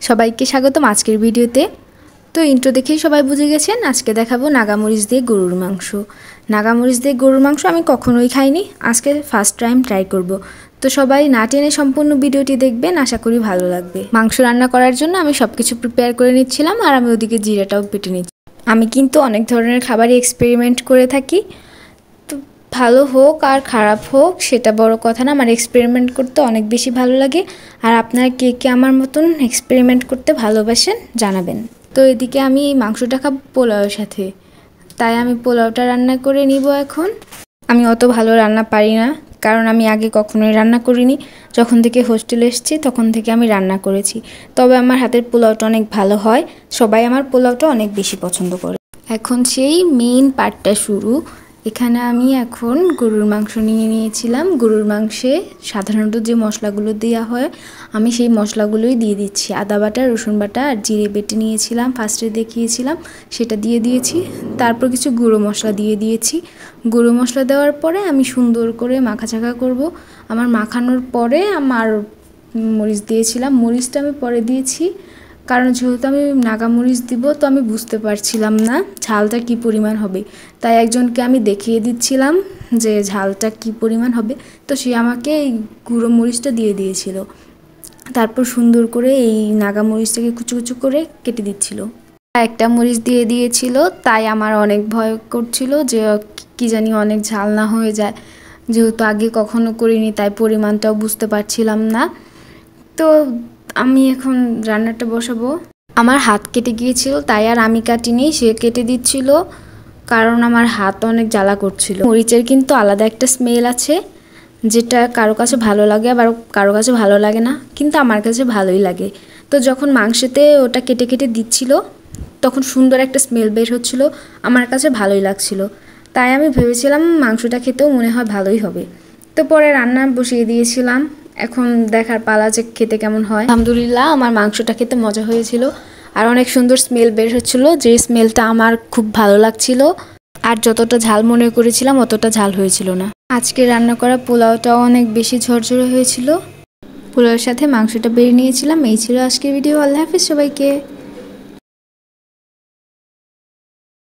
সবাইকে স্বাগতম আজকের ভিডিওতে। তো ইন্ট্রো দেখেই সবাই বুঝে গেছেন আজকে দেখাবো নাগামরিচ দিয়ে গরুর মাংস। নাগামরিচ দিয়ে গরুর মাংস আমি কখনোই খাইনি, আজকে ফার্স্ট টাইম ট্রাই করব। তো সবাই না টেনে সম্পূর্ণ ভিডিওটি দেখবেন, আশা করি ভালো লাগবে। মাংস রান্না করার জন্য আমি সব কিছু প্রিপেয়ার করে নিচ্ছিলাম আর আমি ওদিকে জিরাটাও বেটে নিচ্ছি। আমি কিন্তু অনেক ধরনের খাবারই এক্সপেরিমেন্ট করে থাকি, তো ভালো হোক আর খারাপ হোক সেটা বড় কথা না, আমার এক্সপেরিমেন্ট করতে অনেক বেশি ভালো লাগে। আর আপনারা কে কে আমার মতন এক্সপেরিমেন্ট করতে ভালোবাসেন জানাবেন। তো এদিকে আমি মাংসটা খাবো পোলাওয়ের সাথে, তাই আমি পোলাওটা রান্না করে নিব এখন। আমি অত ভালো রান্না পারি না, কারণ আমি আগে কখনোই রান্না করিনি। যখন থেকে হোস্টেলে এসেছি তখন থেকে আমি রান্না করেছি, তবে আমার হাতের পোলাওটা অনেক ভালো হয়, সবাই আমার পোলাওটা অনেক বেশি পছন্দ করে। এখন সেই মেইন পার্টটা শুরু। এখানে আমি এখন গরুর মাংস নিয়ে নিয়েছিলাম। গরুর মাংসে সাধারণত যে মশলাগুলো দেওয়া হয় আমি সেই মশলাগুলোই দিয়ে দিচ্ছি। আদা বাটা, রসুন বাটা আর জিরে বেটে নিয়েছিলাম, ফার্স্টে দেখিয়েছিলাম, সেটা দিয়ে দিয়েছি। তারপর কিছু গুঁড়ো মশলা দিয়ে দিয়েছি। গুঁড়ো মশলা দেওয়ার পরে আমি সুন্দর করে মাখাচাখা করব। আমার মাখানোর পরে আমার মরিচ দিয়েছিলাম, মরিচটা আমি পরে দিয়েছি, কারণ যেহেতু আমি নাগামরিচ দিব তো আমি বুঝতে পারছিলাম না ঝালটা কি পরিমাণ হবে, তাই একজনকে আমি দেখিয়ে দিচ্ছিলাম যে ঝালটা কি পরিমাণ হবে, তো সে আমাকে এই গুঁড়ো মরিচটা দিয়ে দিয়েছিল। তারপর সুন্দর করে এই নাগামরিচটাকে কুচু কুচু করে কেটে দিচ্ছিল। একটা মরিচ দিয়ে দিয়েছিল, তাই আমার অনেক ভয় করছিল যে কি জানি অনেক ঝাল না হয়ে যায়, যেহেতু আগে কখনো করিনি তাই পরিমাণটাও বুঝতে পারছিলাম না। তো আমি এখন রান্নাটা বসাবো। আমার হাত কেটে গিয়েছিল তাই আর আমি কাটিনি, সে কেটে দিচ্ছিল, কারণ আমার হাত অনেক জ্বালা করছিল। মরিচের কিন্তু আলাদা একটা স্মেল আছে, যেটা কারো কাছে ভালো লাগে আবার কারো কাছে ভালো লাগে না, কিন্তু আমার কাছে ভালোই লাগে। তো যখন মাংসতে ওটা কেটে কেটে দিচ্ছিল তখন সুন্দর একটা স্মেল বের হচ্ছিল, আমার কাছে ভালোই লাগছিল, তাই আমি ভেবেছিলাম মাংসটা খেতেও মনে হয় ভালোই হবে। তো পরে রান্না বসিয়ে দিয়েছিলাম, এখন দেখার পালা যে খেতে কেমন হয়। আলহামদুলিল্লাহ আমার মাংসটা খেতে মজা হয়েছিল আর অনেক সুন্দর স্মেল বের হচ্ছিল, যে স্মেলটা আমার খুব ভালো লাগছিল। আর যতটা ঝাল মনে করেছিলাম অতটা ঝাল হয়েছিল না। আজকে রান্না করা পোলাওটাও অনেক বেশি ঝরঝরে হয়েছিল। পোলাওর সাথে মাংসটা বেড়ে নিয়েছিলাম। এই ছিল আজকের ভিডিও। আল্লাহ হাফিজ সবাইকে।